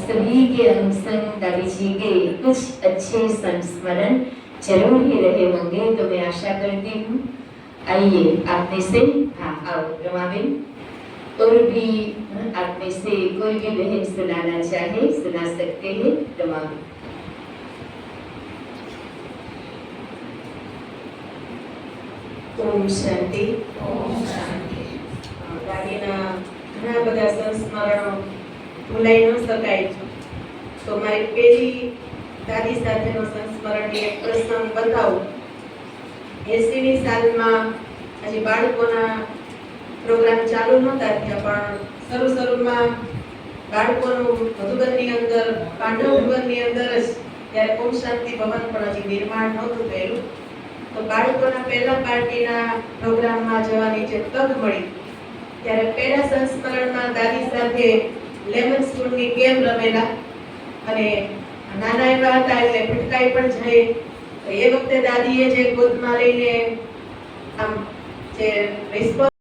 सभी के अंग संग दादी जी के कुछ अच्छे संस्मरण जरूर ही रहे होंगे, तो मैं आशा करती हूँ। आइए आप में से, हाँ आओ रमाबेन, और भी आप में से कोई भी बहन सुनाना चाहे सुना सकते हैं। रमाबेन। ओम शांति। ओम शांति। दादीना घણા બધા સંસ્મરણો ભૂલાઈ ન શકાય, તો મારી પેલી દાદી સાથેનો સંસ્મરણની એક પ્રસંગ બતાવું। 80મી સાલમાં હજી બાળકોના પ્રોગ્રામ ચાલુ નહોતા થયા, પણ શરૂમાં બાળકોનું મધુબનની અંદર, પાંડવ ભવનની અંદર જ ત્યારે ઓમ શાંતિ ભવન પણ હજી નિર્માણ નહોતું થયેલું, તો બાળકોના પહેલા પાર્ટીના પ્રોગ્રામમાં જવાની જે તક મળી, ત્યારે પહેલા સંસ્મરણમાં દાદી સાથે લેમન સ્કૂલની ગેમ રમેલા, અને નાના એવા હતા એટલે ભટકાઈ પણ જાય। એ વખતે દાદીએ જે ગોદમાં લઈને આમ જે રિસ્પોન્સ